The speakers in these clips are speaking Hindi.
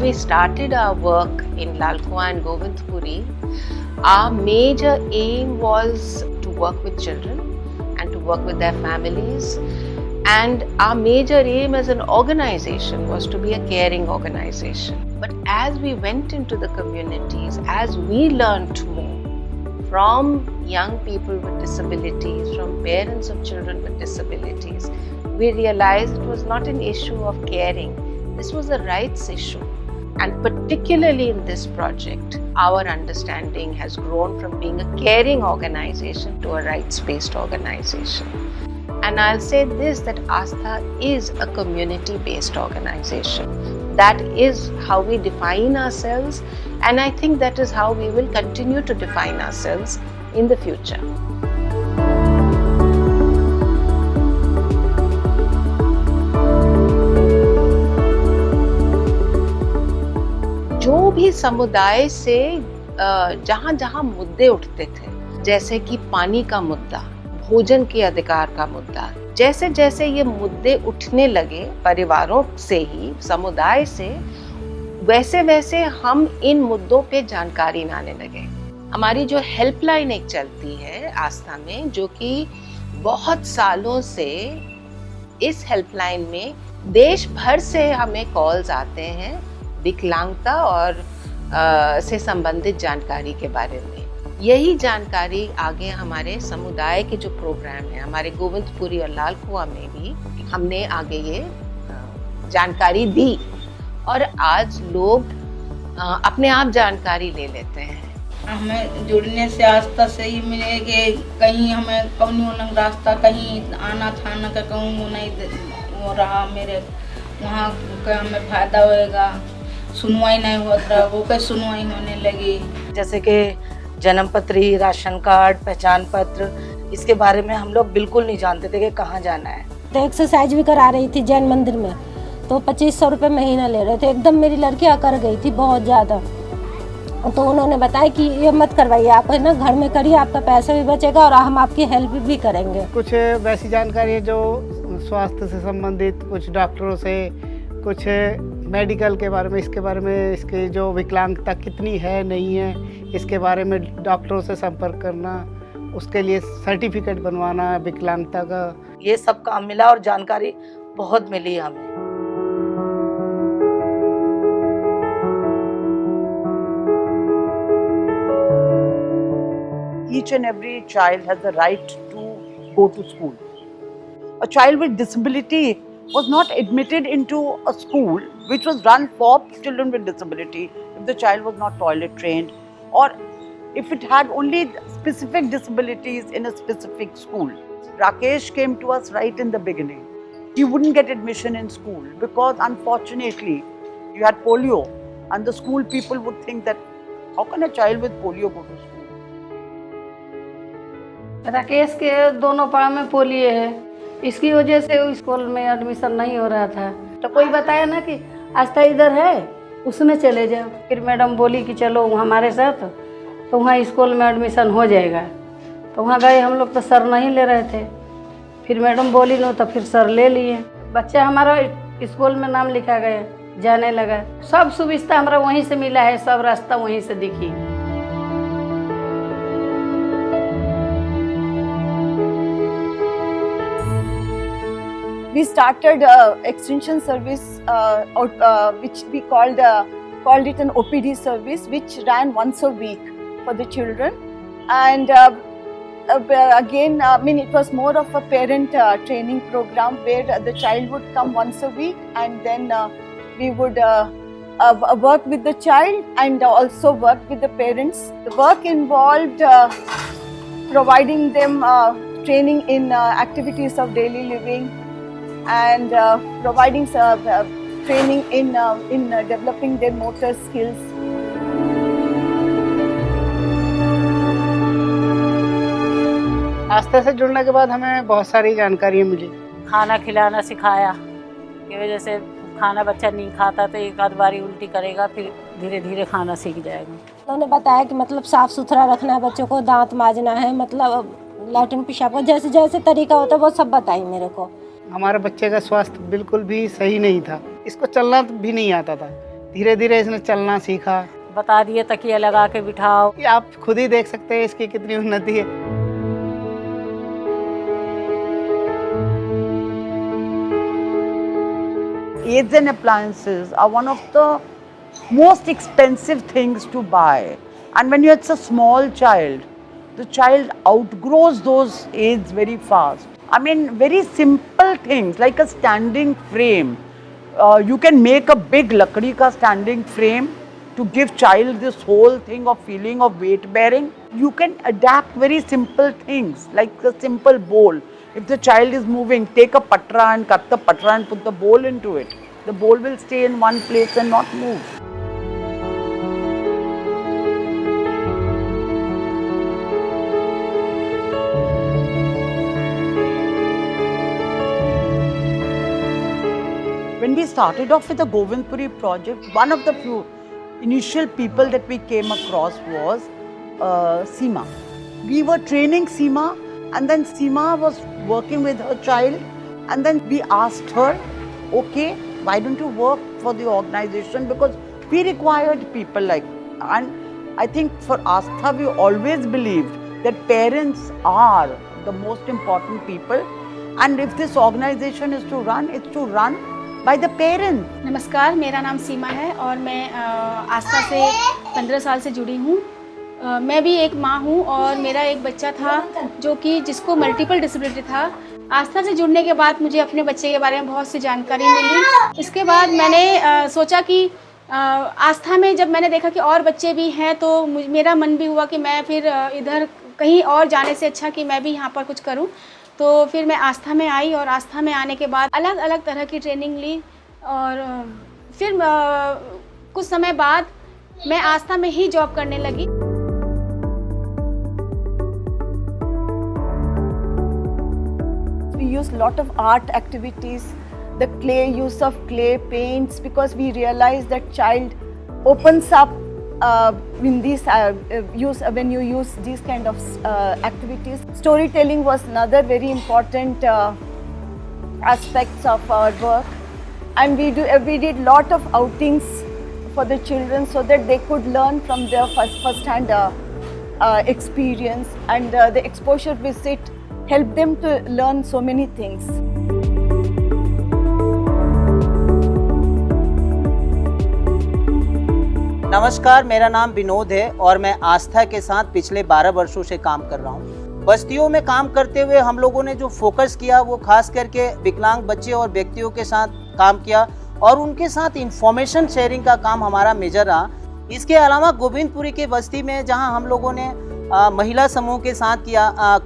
we started our work in Lalkua and Govindpuri, our major aim was to work with children and to work with their families. And our major aim as an organization was to be a caring organization. But as we went into the communities, as we learned more from young people with disabilities, from parents of children with disabilities, we realized it was not an issue of caring. This was a rights issue. And particularly in this project, our understanding has grown from being a caring organization to a rights-based organization. And I'll say this, that Aastha is a community-based organization. That is how we define ourselves, and I think that is how we will continue to define ourselves in the future. जो भी समुदाय से जहाँ जहाँ मुद्दे उठते थे, जैसे कि पानी का मुद्दा, भोजन के अधिकार का मुद्दा, जैसे जैसे ये मुद्दे उठने लगे परिवारों से ही, समुदाय से, वैसे वैसे हम इन मुद्दों पे जानकारी लाने लगे। हमारी जो हेल्पलाइन एक चलती है आस्था में, जो कि बहुत सालों से इस हेल्पलाइन में देश भर से हमें कॉल्स आते हैं विकलांगता और से संबंधित जानकारी के बारे में। यही जानकारी आगे हमारे समुदाय के जो प्रोग्राम है, हमारे गोविंदपुरी और लालकुआ में भी हमने आगे ये जानकारी दी और आज लोग अपने आप जानकारी ले लेते हैं। हमें जुड़ने से आस्था से ही मिले कि कहीं हमें कौन रास्ता, कहीं आना थाना का कहूँ नहीं हो रहा, मेरे वहाँ का हमें फायदा होएगा, सुनवाई नहीं होता, वो कैसे सुनवाई होने लगी। जैसे कि जन्म पत्री, राशन कार्ड, पहचान पत्र, इसके बारे में हम लोग बिल्कुल नहीं जानते थे कि कहाँ जाना है। तो एक्सरसाइज भी करा रही थी जैन मंदिर में, तो 2500 रुपये महीना ले रहे थे। एकदम मेरी लड़की अकड़ गई थी बहुत ज़्यादा, तो उन्होंने बताया कि ये मत करवाइए, आप है ना घर में करिए, आपका पैसा भी बचेगा और हम आपकी हेल्प भी करेंगे। कुछ वैसी जानकारी है जो स्वास्थ्य से संबंधित, कुछ डॉक्टरों से, कुछ मेडिकल के बारे में, इसके बारे में, इसकी जो विकलांगता कितनी है नहीं है, इसके बारे में डॉक्टरों से संपर्क करना, उसके लिए सर्टिफिकेट बनवाना विकलांगता का, ये सब काम मिला और जानकारी बहुत मिली हमें। Each and every child has the right to go to school. A child with disability was not admitted into a school which was run for children with disability if the child was not toilet trained, or if it had only specific disabilities in a specific school. Rakesh came to us right in the beginning. He wouldn't get admission in school because unfortunately you had polio, and the school people would think that how can a child with polio go to school? Rakesh के दोनों पाँव में पोलियो है, इसकी वजह से स्कूल में एडमिशन नहीं हो रहा था। तो कोई बताया ना कि आस्था इधर है, उसमें चले जाओ। फिर मैडम बोली कि चलो हमारे साथ, तो वहाँ स्कूल में एडमिशन हो जाएगा। तो वहाँ गए हम लोग, तो सर नहीं ले रहे थे। फिर मैडम बोली नो, तो फिर सर ले लिए। बच्चा हमारा स्कूल में नाम लिखा गया, जाने लगा। सब सुविधा हमारा वहीं से मिला है, सब रास्ता वहीं से दिखी। We started extension service which we called it an OPD service, which ran once a week for the children. And again, I mean, it was more of a parent training program where the child would come once a week, and then we would work with the child and also work with the parents. The work involved providing them training in activities of daily living, and providing training in developing their motor skills. आस्था से जुड़ने के बाद हमें बहुत सारी जानकारी मिली। खाना खिलाना सिखाया कि वजह से खाना बच्चा नहीं खाता तो एक आध बारी उल्टी करेगा, फिर धीरे धीरे खाना सीख जाएगा। उन्होंने बताया कि मतलब साफ़ सुथरा रखना है बच्चों को, दांत मांजना है, मतलब लैट्रिन पेशाब का जैसे जैसे तरीका होता है वो सब बताई मेरे को। हमारे बच्चे का स्वास्थ्य बिल्कुल भी सही नहीं था, इसको चलना भी नहीं आता था, धीरे धीरे इसने चलना सीखा। बता दिए तकिया लगा के बिठाओ। ये आप खुद ही देख सकते हैं इसकी कितनी उन्नति है। Aids and appliances are one of the most expensive things to buy, and when it's a small child, the child outgrows those aids very fast. I mean, very simple things like a standing frame. You can make a big lakdi ka standing frame to give child this whole thing of feeling of weight bearing. You can adapt very simple things like a simple bowl. If the child is moving, take a patra and cut the patra and put the bowl into it. The bowl will stay in one place and not move. When we started off with the Govindpuri project, one of the few initial people that we came across was Seema. We were training Seema, and then Seema was working with her child, and then we asked her, okay, why don't you work for the organization, because we required people like, and I think for Astha we always believed that parents are the most important people, and if this organization is to run, it's to run by the parents. नमस्कार, मेरा नाम सीमा है और मैं आस्था से 15 साल से जुड़ी हूँ। मैं भी एक माँ हूँ और मेरा एक बच्चा था जो कि जिसको मल्टीपल डिसेबिलिटी था। आस्था से जुड़ने के बाद मुझे अपने बच्चे के बारे में बहुत सी जानकारी मिली। इसके बाद मैंने सोचा कि आस्था में जब मैंने देखा कि और बच्चे भी हैं तो मेरा मन भी हुआ कि मैं फिर इधर कहीं और जाने से अच्छा कि मैं भी यहाँ पर कुछ करूँ। तो फिर मैं आस्था में आई और आस्था में आने के बाद अलग अलग तरह की ट्रेनिंग ली और फिर कुछ समय बाद मैं आस्था में ही जॉब करने लगी। We use lot of art activities, the clay, use of clay paints, because we realize that child opens up in these when you use these kind of activities. Storytelling was another very important aspects of our work, and we did lot of outings for the children so that they could learn from their first-hand experience, and the exposure visit helped them to learn so many things. नमस्कार, मेरा नाम विनोद है और मैं आस्था के साथ पिछले 12 वर्षों से काम कर रहा हूँ। बस्तियों में काम करते हुए हम लोगों ने जो फोकस किया वो खास करके विकलांग बच्चे और व्यक्तियों के साथ काम किया और उनके साथ इंफॉर्मेशन शेयरिंग का काम हमारा मेजर रहा। इसके अलावा गोविंदपुरी के बस्ती में जहाँ हम लोगों ने महिला समूह के साथ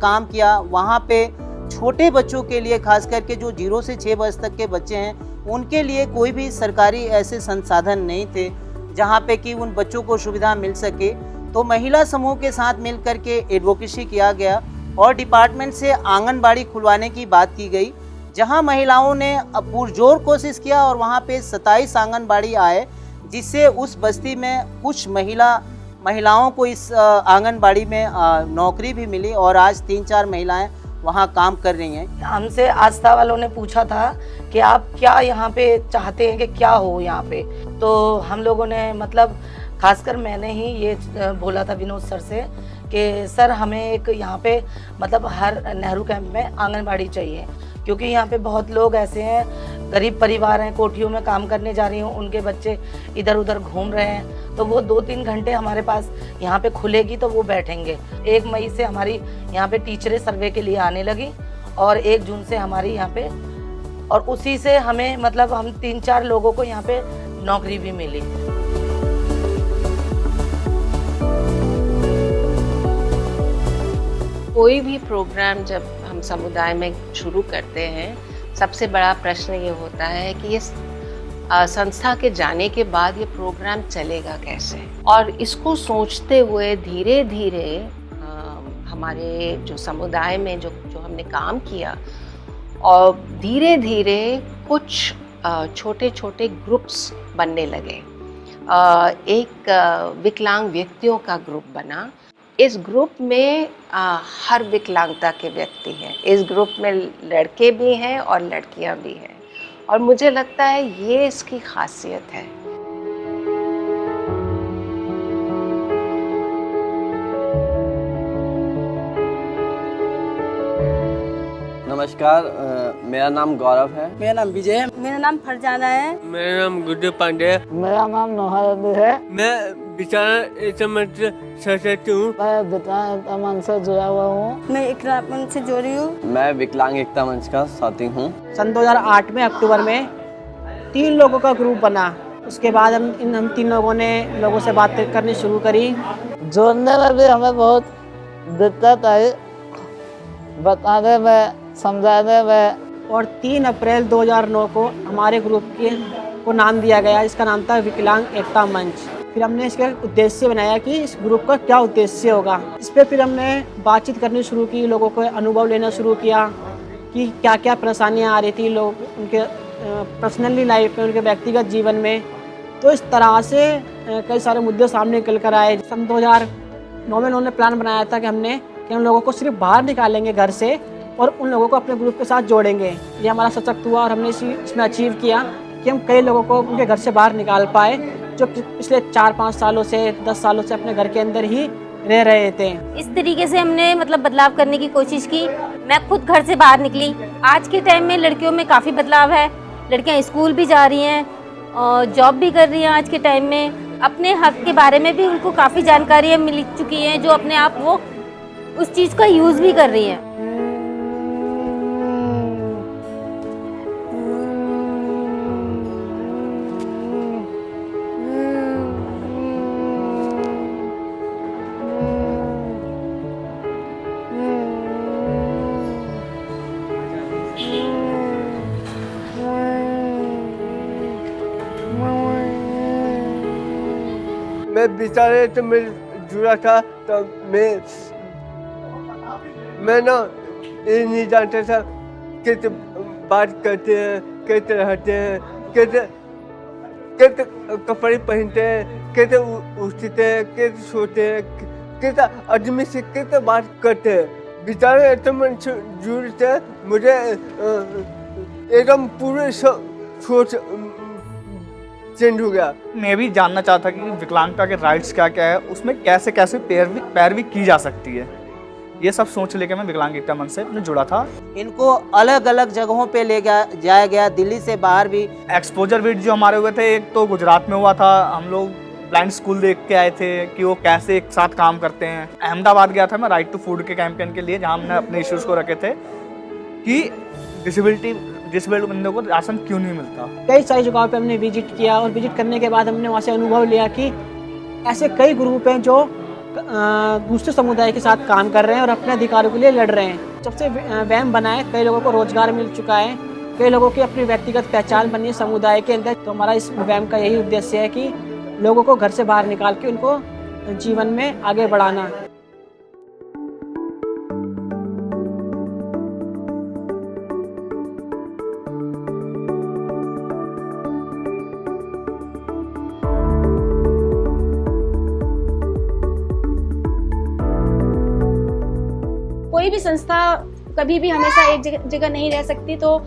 काम किया, वहाँ पे छोटे बच्चों के लिए खास करके जो 0 से 6 वर्ष तक के बच्चे हैं उनके लिए कोई भी सरकारी ऐसे संसाधन नहीं थे जहाँ पे कि उन बच्चों को सुविधा मिल सके। तो महिला समूह के साथ मिल कर के एडवोकेसी किया गया और डिपार्टमेंट से आंगनबाड़ी खुलवाने की बात की गई, जहाँ महिलाओं ने पुरजोर कोशिश किया और वहाँ पे 27 आंगनबाड़ी आए, जिससे उस बस्ती में कुछ महिलाओं को इस आंगनबाड़ी में नौकरी भी मिली और आज 3-4 महिलाएं वहाँ काम कर रही हैं। हमसे आस्था वालों ने पूछा था कि आप क्या यहाँ पे चाहते हैं कि क्या हो यहाँ पे, तो हम लोगों ने मतलब खासकर मैंने ही ये बोला था विनोद सर से कि सर हमें एक यहाँ पे मतलब हर नेहरू कैंप में आंगनबाड़ी चाहिए, क्योंकि यहाँ पे बहुत लोग ऐसे हैं, गरीब परिवार हैं, कोठियों में काम करने जा रही हूँ, उनके बच्चे इधर उधर घूम रहे हैं, तो वो 2-3 घंटे हमारे पास यहाँ पे खुलेगी तो वो बैठेंगे। 1 मई से हमारी यहाँ पे टीचरें सर्वे के लिए आने लगी और 1 जून से हमारी यहाँ पे, और उसी से हमें मतलब हम 3-4 लोगों को यहाँ पे नौकरी भी मिली। कोई भी प्रोग्राम जब हम समुदाय में शुरू करते हैं, सबसे बड़ा प्रश्न ये होता है कि ये संस्था के जाने के बाद ये प्रोग्राम चलेगा कैसे, और इसको सोचते हुए धीरे धीरे हमारे जो समुदाय में जो हमने काम किया और धीरे धीरे कुछ छोटे छोटे ग्रुप्स बनने लगे। एक विकलांग व्यक्तियों का ग्रुप बना। इस ग्रुप में हर विकलांगता के व्यक्ति हैं। इस ग्रुप में लड़के भी हैं और लड़कियां भी हैं, और मुझे लगता है ये इसकी खासियत है। नमस्कार, मेरा नाम गौरव है। मेरा नाम विजय है। मेरा नाम फरजाना है। मेरा नाम गुड्डू पांडे है। मेरा नाम नोहर है। मैं बिचारा सदस्य हूँ। मैं विकलांग मंच से जुड़ा हुआ हूँ। मैं एकता मंच से जुड़ी हूँ। मैं विकलांग एकता मंच का साथी हूँ। सन 2008 में अक्टूबर में 3 लोगों का ग्रुप बना। उसके बाद हम 3 लोगों ने लोगों से बात करनी शुरू करी। जोड़ने में भी हमें बहुत दिक्कत आई, बताने में, समझाने में। और 3 अप्रैल 2009 को हमारे ग्रुप को नाम दिया गया। इसका नाम था विकलांग एकता मंच। फिर हमने इसका उद्देश्य बनाया कि इस ग्रुप का क्या उद्देश्य होगा। इस पर फिर हमने बातचीत करनी शुरू की, लोगों को अनुभव लेना शुरू किया कि क्या क्या परेशानियाँ आ रही थी लोग उनके पर्सनली लाइफ में, उनके व्यक्तिगत जीवन में। तो इस तरह से कई सारे मुद्दे सामने निकल कर आए। सन 2009 में उन्होंने प्लान बनाया था कि हम लोगों को सिर्फ बाहर निकालेंगे घर से और उन लोगों को अपने ग्रुप के साथ जोड़ेंगे। ये हमारा सशक्त हुआ और हमने इसमें अचीव किया कि हम कई लोगों को उनके घर से बाहर निकाल पाए जो पिछले 4-5 सालों से 10 सालों से अपने घर के अंदर ही रह रहे थे। इस तरीके से हमने बदलाव करने की कोशिश की। मैं खुद घर से बाहर निकली। आज के टाइम में लड़कियों में काफ़ी बदलाव है। लड़कियां स्कूल भी जा रही हैं और जॉब भी कर रही हैं। आज के टाइम में अपने हक के बारे में भी उनको काफ़ी जानकारियाँ मिल चुकी हैं, जो अपने आप वो उस चीज़ का यूज़ भी कर रही हैं। मैं बेचारे तो मैं जुड़ा था तो मैं ना ये नहीं जानता था कैसे बात करते हैं, कैसे रहते हैं, कैसे कपड़े पहनते हैं, कैसे उठते हैं, कैसे सोते हैं, कैसे आदमी से कैसे बात करते हैं। बेचारे एकदम जुड़ से मुझे एकदम पूरे सोच चेंज हो गया। मैं भी जानना चाहता कि विकलांगता के राइट्स क्या क्या है, उसमें कैसे कैसे पैरवी की जा सकती है। ये सब सोच लेके मैं विकलांग एकता मंच से जुड़ा था। इनको अलग अलग जगहों पे ले जाया गया, दिल्ली से बाहर भी। एक्सपोजर वीट जो हमारे हुए थे, एक तो गुजरात में हुआ था। हम लोग ब्लाइंड स्कूल देख के आए थे कि वो कैसे एक साथ काम करते हैं। अहमदाबाद गया था मैं राइट टू फूड के कैंपेन के लिए, जहाँ हमने अपने इश्यूज़ को रखे थे कि डिसेबल्ड बंदों को राशन क्यों नहीं मिलता। कई सारी जगहों पे हमने विजिट किया और विजिट करने के बाद हमने वहाँ से अनुभव लिया कि ऐसे कई ग्रुप हैं जो दूसरे समुदाय के साथ काम कर रहे हैं और अपने अधिकारों के लिए लड़ रहे हैं। जब से वैम बना है, कई लोगों को रोजगार मिल चुका है, कई लोगों की अपनी व्यक्तिगत पहचान बनी है समुदाय के अंदर। तो हमारा इस वैम का यही उद्देश्य है कि लोगों को घर से बाहर निकाल के उनको जीवन में आगे बढ़ाना। कोई भी संस्था कभी भी हमेशा एक जगह नहीं रह सकती। तो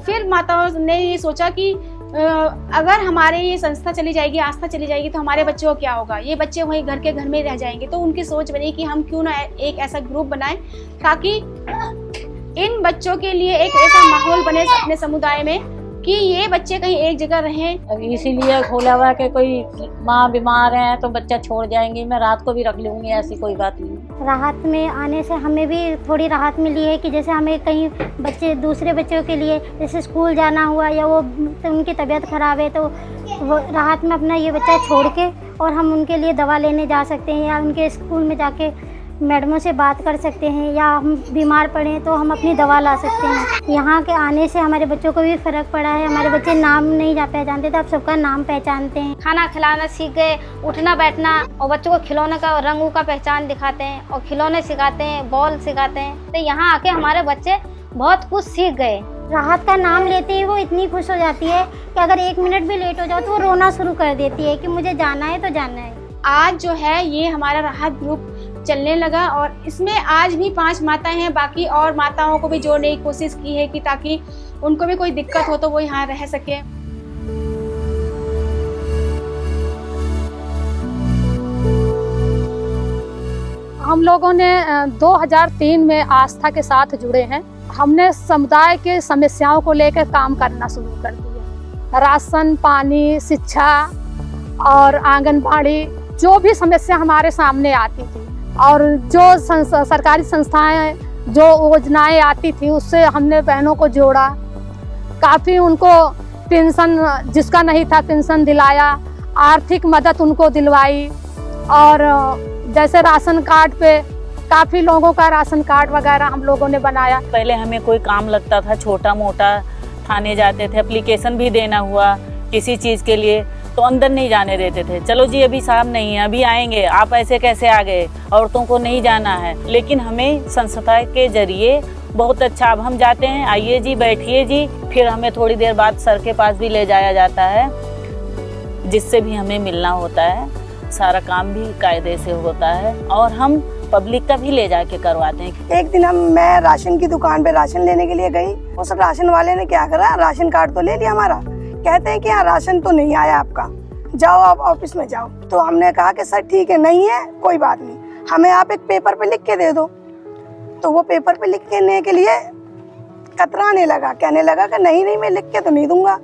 फिर माताओं ने ये सोचा कि अगर हमारे ये संस्था चली जाएगी, आस्था चली जाएगी, तो हमारे बच्चों को क्या होगा। ये बच्चे वहीं घर के घर में रह जाएंगे। तो उनकी सोच बनी कि हम क्यों ना एक ऐसा ग्रुप बनाएं ताकि इन बच्चों के लिए एक ऐसा माहौल बने अपने समुदाय में कि ये बच्चे कहीं एक जगह रहें। इसीलिए खोला हुआ कि कोई माँ बीमार है तो बच्चा छोड़ जाएंगी, मैं रात को भी रख लूँगी, ऐसी कोई बात नहीं। राहत में आने से हमें भी थोड़ी राहत मिली है कि जैसे हमें कहीं दूसरे बच्चों के लिए जैसे स्कूल जाना हुआ या वो तो उनकी तबीयत ख़राब है तो वो राहत में अपना ये बच्चा छोड़ के और हम उनके लिए दवा लेने जा सकते हैं या उनके स्कूल में जाके मैडमों से बात कर सकते हैं या हम बीमार पड़े तो हम अपनी दवा ला सकते हैं। यहाँ के आने से हमारे बच्चों को भी फ़र्क पड़ा है। हमारे बच्चे नाम नहीं पहचानते थे, अब सबका नाम पहचानते हैं। खाना खिलाना सीख गए, उठना बैठना, और बच्चों को खिलौने का और रंगों का पहचान दिखाते हैं और खिलौने सिखाते हैं, बॉल सिखाते हैं। तो यहाँ आके हमारे बच्चे बहुत कुछ सीख गए। राहत का नाम लेते ही वो इतनी खुश हो जाती है कि अगर 1 मिनट भी लेट हो जाओ तो वो रोना शुरू कर देती है कि मुझे जाना है तो जाना है। आज जो है ये हमारा राहत ग्रुप चलने लगा और इसमें आज भी 5 माताएं हैं। बाकी और माताओं को भी जोड़ने की कोशिश की है कि ताकि उनको भी कोई दिक्कत हो तो वो यहाँ रह सके। हम लोगों ने 2003 में आस्था के साथ जुड़े हैं हमने समुदाय के समस्याओं को लेकर काम करना शुरू कर दिया। राशन, पानी, शिक्षा और आंगनबाड़ी, जो भी समस्या हमारे सामने आती थी और जो सरकारी संस्थाएं, जो योजनाएं आती थी, उससे हमने बहनों को जोड़ा। काफ़ी उनको पेंशन, जिसका नहीं था पेंशन दिलाया, आर्थिक मदद उनको दिलवाई। और जैसे राशन कार्ड पे काफ़ी लोगों का राशन कार्ड वगैरह हम लोगों ने बनाया। पहले हमें कोई काम लगता था छोटा मोटा, थाने जाते थे, एप्लीकेशन भी देना हुआ किसी चीज़ के लिए तो अंदर नहीं जाने देते थे। चलो जी अभी साहब नहीं है, अभी आएंगे, आप ऐसे कैसे आ गए, औरतों को नहीं जाना है। लेकिन हमें संस्था के जरिए बहुत अच्छा, अब हम जाते हैं, आइए जी बैठिए जी, फिर हमें थोड़ी देर बाद सर के पास भी ले जाया जाता है, जिससे भी हमें मिलना होता है। सारा काम भी कायदे से होता है और हम पब्लिक का भी ले जाके करवाते हैं। एक दिन मैं राशन की दुकान पे राशन लेने के लिए गई। उस राशन वाले ने क्या करा, राशन कार्ड तो ले लिया हमारा, कहते हैं कि यहाँ राशन तो नहीं आया आपका, जाओ आप ऑफिस में जाओ। तो हमने कहा कि सर ठीक है, नहीं है कोई बात नहीं, हमें आप एक पेपर पे लिख के दे दो। तो वो पेपर पे लिखने के लिए कतराने लगा, कहने लगा कि नहीं मैं लिख के तो नहीं दूंगा,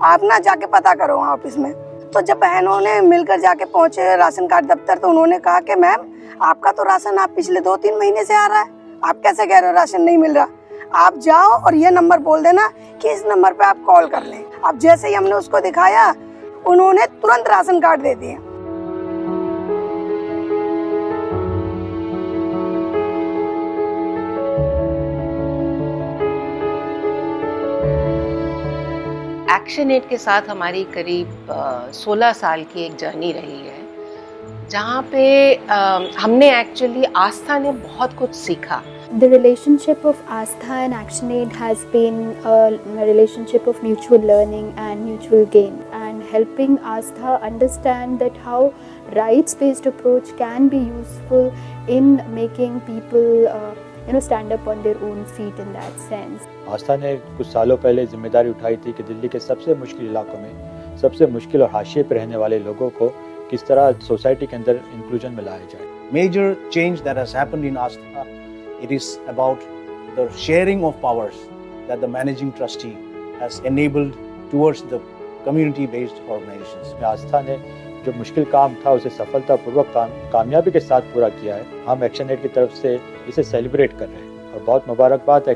आप ना जाके पता करो वहाँ ऑफिस में। तो जब बहनों ने मिलकर जाके पहुंचे राशन कार्ड दफ्तर, तो उन्होंने कहा कि मैम आपका तो राशन आप पिछले 2-3 महीने से आ रहा है, आप कैसे कह रहे हो राशन नहीं मिल रहा। आप जाओ और ये नंबर बोल देना कि इस नंबर पे आप कॉल कर लें। अब जैसे ही हमने उसको दिखाया, उन्होंने तुरंत राशन कार्ड दे दिए। एक्शन एड के साथ हमारी करीब 16 साल की एक जर्नी रही है, जहाँ पे हमने एक्चुअली आस्था ने बहुत कुछ सीखा। The relationship of Astha and ActionAid has been a relationship of mutual learning and mutual gain, and helping Astha understand that how rights-based approach can be useful in making people stand up on their own feet in that sense. आस्था ने कुछ सालों पहले जिम्मेदारी उठाई थी कि दिल्ली के सबसे मुश्किल इलाकों में, सबसे मुश्किल और हाशिए पर रहने वाले लोगों को किस तरह सोसाइटी के अंदर इंक्लूजन में लाया जाए। Major change that has happened in Astha, it is about the sharing of powers that the managing trustee has enabled towards the community-based organizations. आस्था ने जो मुश्किल काम था उसे सफलतापूर्वक कामयाबी के साथ पूरा किया है। हम एक्शन एड की तरफ से इसे सेलिब्रेट कर रहे हैं और बहुत मुबारकबाद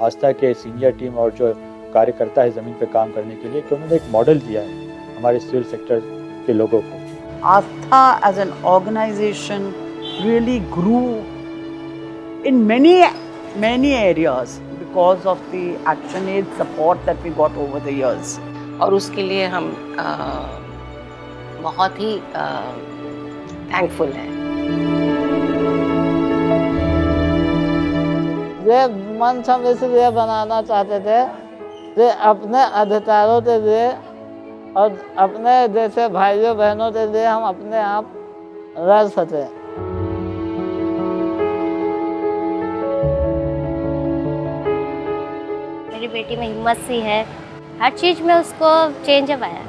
आस्था के सीनियर टीम और जो कार्यकर्ता है ज़मीन पे काम करने के लिए कि उन्होंने एक मॉडल दिया है हमारे सिविल सेक्टर के लोगों को। Astha as an organization really grew in many areas because of the ActionAid support that we got over the years. और उसके लिए हम बहुत ही थैंकफुल हैं। ये मंच हम इसलिए बनाना चाहते थे कि अपने अधिकारों के लिए और अपने जैसे भाइयों बहनों के लिए हम अपने आप लड़ सकें। मेरी बेटी में हिम्मत सी है, हर चीज़ में उसको चेंज आया।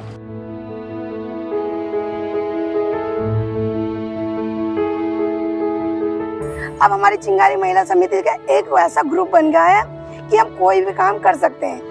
अब हमारी चिंगारी महिला समिति का एक ऐसा ग्रुप बन गया है कि हम कोई भी काम कर सकते हैं।